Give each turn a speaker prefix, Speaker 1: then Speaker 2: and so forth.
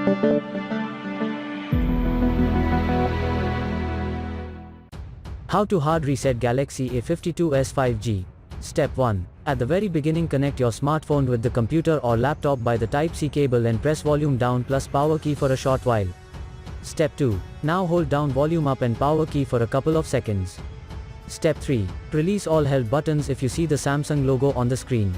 Speaker 1: How to hard reset Galaxy A52s 5G. Step 1. At the very beginning, connect your smartphone with the computer or laptop by the Type-C cable and press volume down plus power key for a short while. Step 2. Now hold down volume up and power key for a couple of seconds. Step 3. Release all held buttons if you see the Samsung logo on the screen.